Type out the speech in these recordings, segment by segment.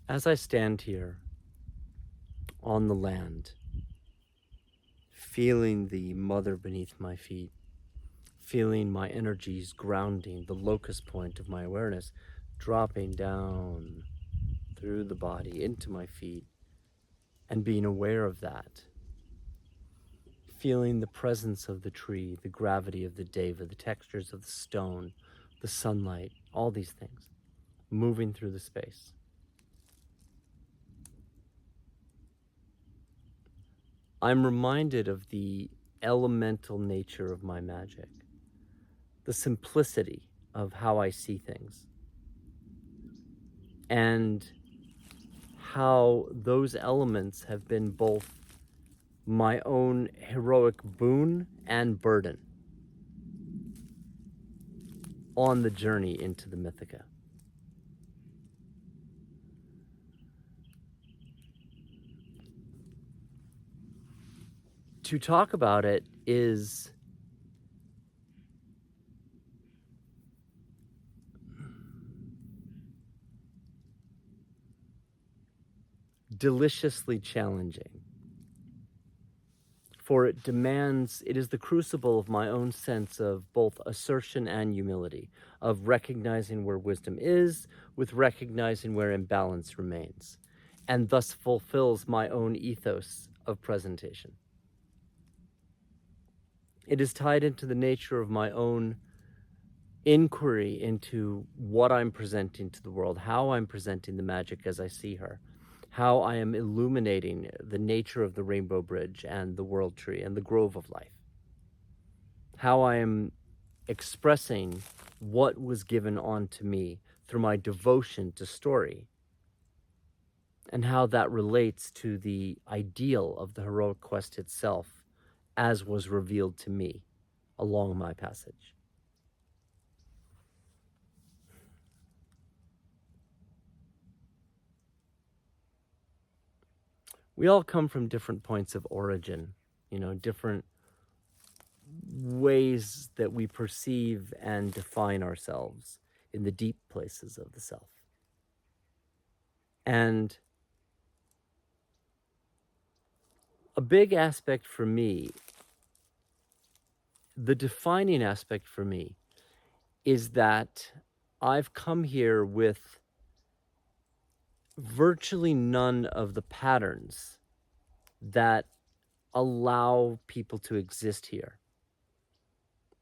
As I stand here on the land, feeling the mother beneath my feet, feeling my energies grounding, the locus point of my awareness, dropping down through the body into my feet, and being aware of that, feeling the presence of the tree, the gravity of the deva, the textures of the stone, the sunlight, all these things, moving through the space. I'm reminded of the elemental nature of my magic, the simplicity of how I see things, and how those elements have been both my own heroic boon and burden on the journey into the Mythica. To talk about it is deliciously challenging, for it is the crucible of my own sense of both assertion and humility, of recognizing where wisdom is, with recognizing where imbalance remains, and thus fulfills my own ethos of presentation. It is tied into the nature of my own inquiry into what I'm presenting to the world, how I'm presenting the magic as I see her, how I am illuminating the nature of the rainbow bridge and the world tree and the grove of life, how I am expressing what was given onto me through my devotion to story, and how that relates to the ideal of the heroic quest itself as was revealed to me along my passage. We all come from different points of origin, different ways that we perceive and define ourselves in the deep places of the self. And a big aspect for me, the defining aspect for me, is that I've come here with virtually none of the patterns that allow people to exist here,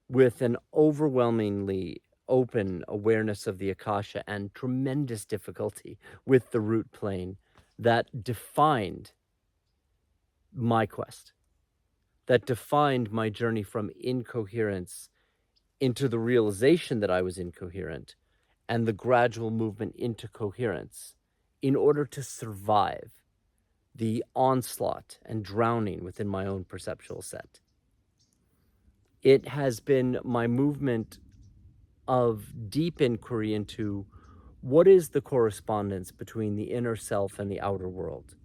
with an overwhelmingly open awareness of the Akasha and tremendous difficulty with the root plane that defined my quest, that defined my journey from incoherence into the realization that I was incoherent and the gradual movement into coherence in order to survive the onslaught and drowning within my own perceptual set. It has been my movement of deep inquiry into what is the correspondence between the inner self and the outer world?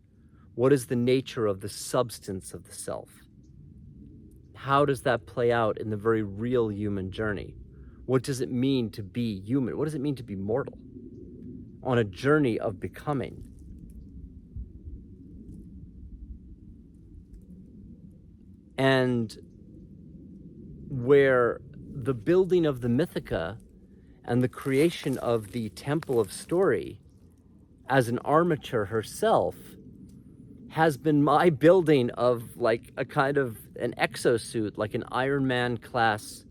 What is the nature of the substance of the self? How does that play out in the very real human journey? What does it mean to be human? What does it mean to be mortal on a journey of becoming? And where the building of the Mythica and the creation of the Temple of Story as an armature herself has been my building of like a kind of an exosuit, like an Iron Man class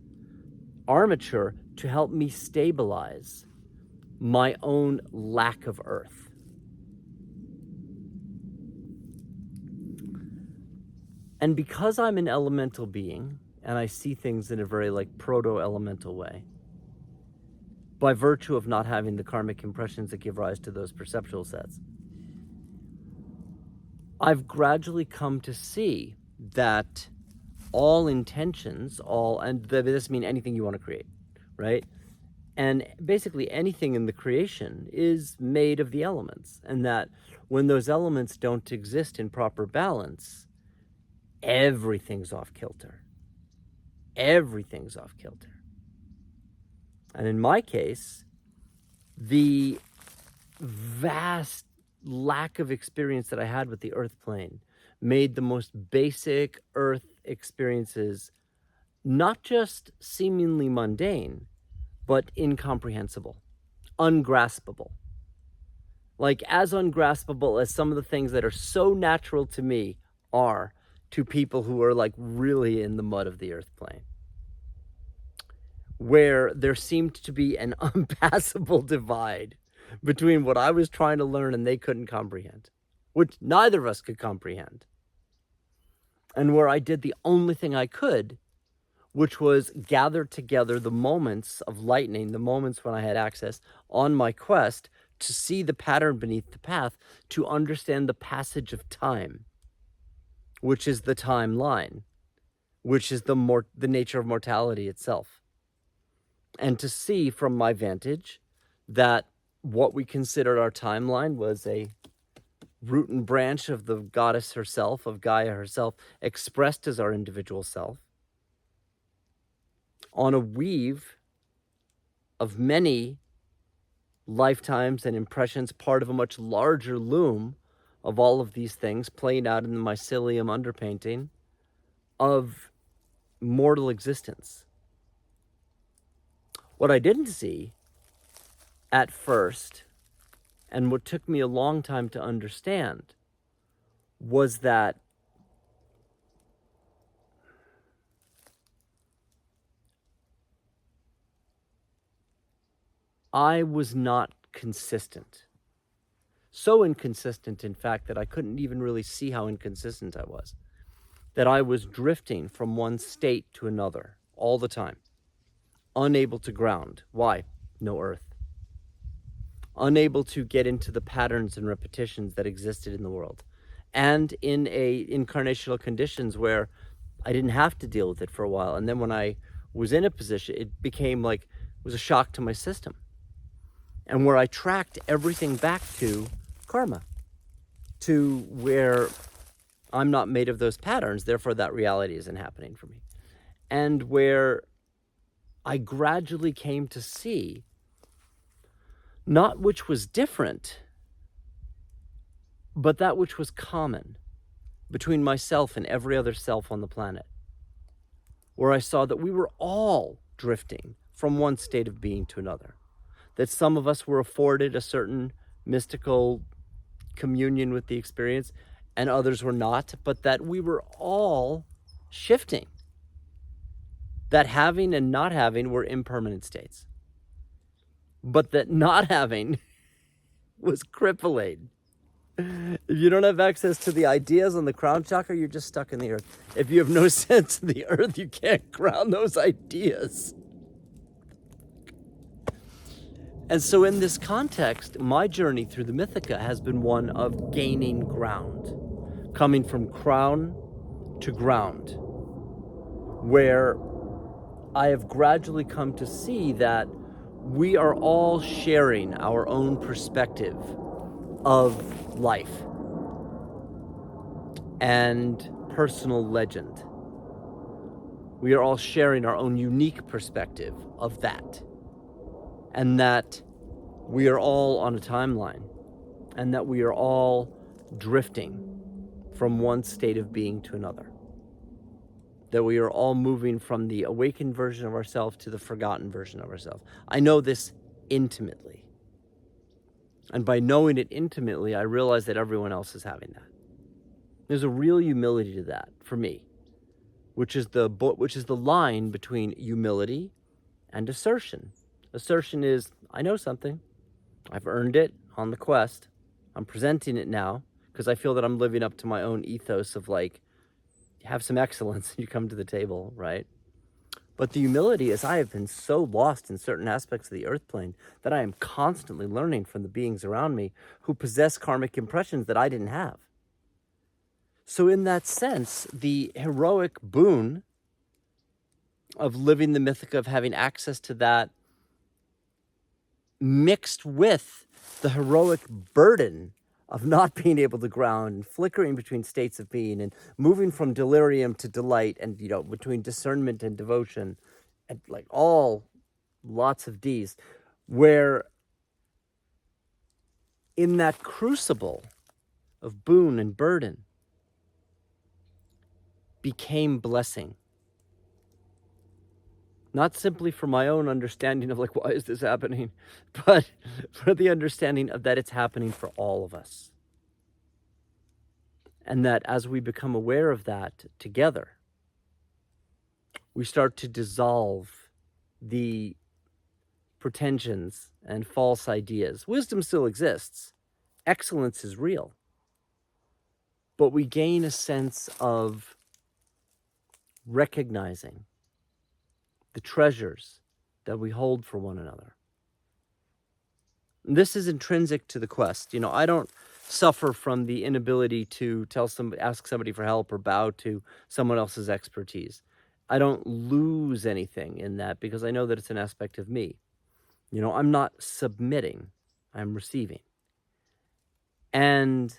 armature to help me stabilize my own lack of earth. And because I'm an elemental being and I see things in a very like proto-elemental way, by virtue of not having the karmic impressions that give rise to those perceptual sets, I've gradually come to see that all intentions, and this means anything you want to create, right? And basically anything in the creation is made of the elements, and that when those elements don't exist in proper balance, everything's off kilter. Everything's off kilter. And in my case, the vast lack of experience that I had with the earth plane made the most basic earth experiences not just seemingly mundane, but incomprehensible, ungraspable. Like as ungraspable as some of the things that are so natural to me are to people who are like really in the mud of the earth plane, where there seemed to be an unpassable divide between what I was trying to learn and they couldn't comprehend, which neither of us could comprehend. And where I did the only thing I could, which was gather together the moments of lightning, the moments when I had access on my quest to see the pattern beneath the path, to understand the passage of time, which is the timeline, which is the nature of mortality itself. And to see from my vantage that what we considered our timeline was a root and branch of the goddess herself, of Gaia herself, expressed as our individual self, on a weave of many lifetimes and impressions, part of a much larger loom of all of these things playing out in the mycelium underpainting of mortal existence. What I didn't see at first, and what took me a long time to understand, was that I was not consistent. So inconsistent, in fact, that I couldn't even really see how inconsistent I was. That I was drifting from one state to another all the time, unable to ground. Why? No earth. Unable to get into the patterns and repetitions that existed in the world. And in incarnational conditions where I didn't have to deal with it for a while. And then when I was in a position, it became like, it was a shock to my system. And where I tracked everything back to karma, to where I'm not made of those patterns, therefore that reality isn't happening for me. And where I gradually came to see not which was different, but that which was common between myself and every other self on the planet. Where I saw that we were all drifting from one state of being to another. That some of us were afforded a certain mystical communion with the experience and others were not, but that we were all shifting. That having and not having were impermanent states. But that not having was crippling. If you don't have access to the ideas on the crown chakra, you're just stuck in the earth. If you have no sense of the earth, you can't ground those ideas. And so in this context, my journey through the Mythica has been one of gaining ground, coming from crown to ground, where I have gradually come to see that we are all sharing our own perspective of life and personal legend. We are all sharing our own unique perspective of that. And that we are all on a timeline, and that we are all drifting from one state of being to another. That we are all moving from the awakened version of ourselves to the forgotten version of ourselves. I know this intimately. And by knowing it intimately, I realize that everyone else is having that. There's a real humility to that for me, which is the line between humility and assertion. Assertion is, I know something. I've earned it on the quest. I'm presenting it now because I feel that I'm living up to my own ethos of like, have some excellence and you come to the table, right? But the humility is I have been so lost in certain aspects of the earth plane that I am constantly learning from the beings around me who possess karmic impressions that I didn't have. So in that sense, the heroic boon of living the Mythica, of having access to that, mixed with the heroic burden of not being able to ground and flickering between states of being and moving from delirium to delight and, you know, between discernment and devotion and like all lots of D's, where in that crucible of boon and burden became blessing. Not simply for my own understanding of like, why is this happening? But for the understanding of that it's happening for all of us. And that as we become aware of that together, we start to dissolve the pretensions and false ideas. Wisdom still exists. Excellence is real. But we gain a sense of recognizing the treasures that we hold for one another. And this is intrinsic to the quest. You know, I don't suffer from the inability to ask somebody for help or bow to someone else's expertise. I don't lose anything in that because I know that it's an aspect of me. You know, I'm not submitting, I'm receiving. And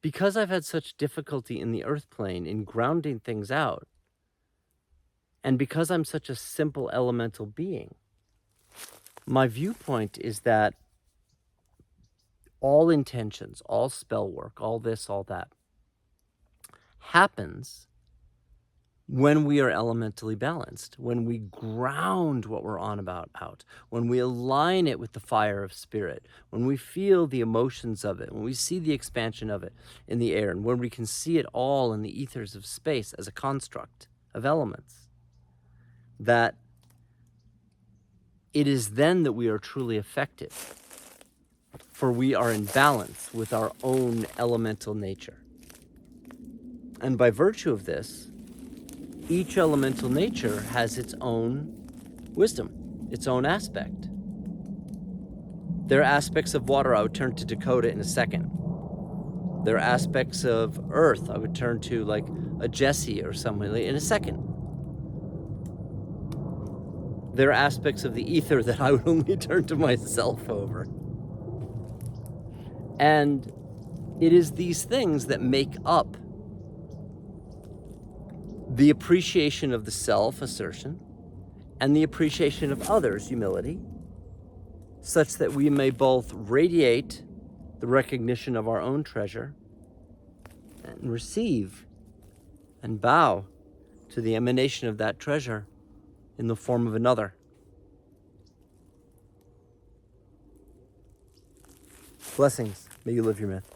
because I've had such difficulty in the earth plane in grounding things out, and because I'm such a simple elemental being, my viewpoint is that all intentions, all spell work, all this, all that, happens when we are elementally balanced, when we ground what we're on about out, when we align it with the fire of spirit, when we feel the emotions of it, when we see the expansion of it in the air, and when we can see it all in the ethers of space as a construct of elements, that it is then that we are truly effective, for we are in balance with our own elemental nature. And by virtue of this, each elemental nature has its own wisdom, its own aspect. There are aspects of water I would turn to Dakota in a second. There are aspects of earth I would turn to like a Jesse or someone in a second. There are aspects of the ether that I would only turn to myself over. And it is these things that make up the appreciation of the self, assertion, and the appreciation of others, humility, such that we may both radiate the recognition of our own treasure and receive and bow to the emanation of that treasure in the form of another. Blessings. May you live your myth.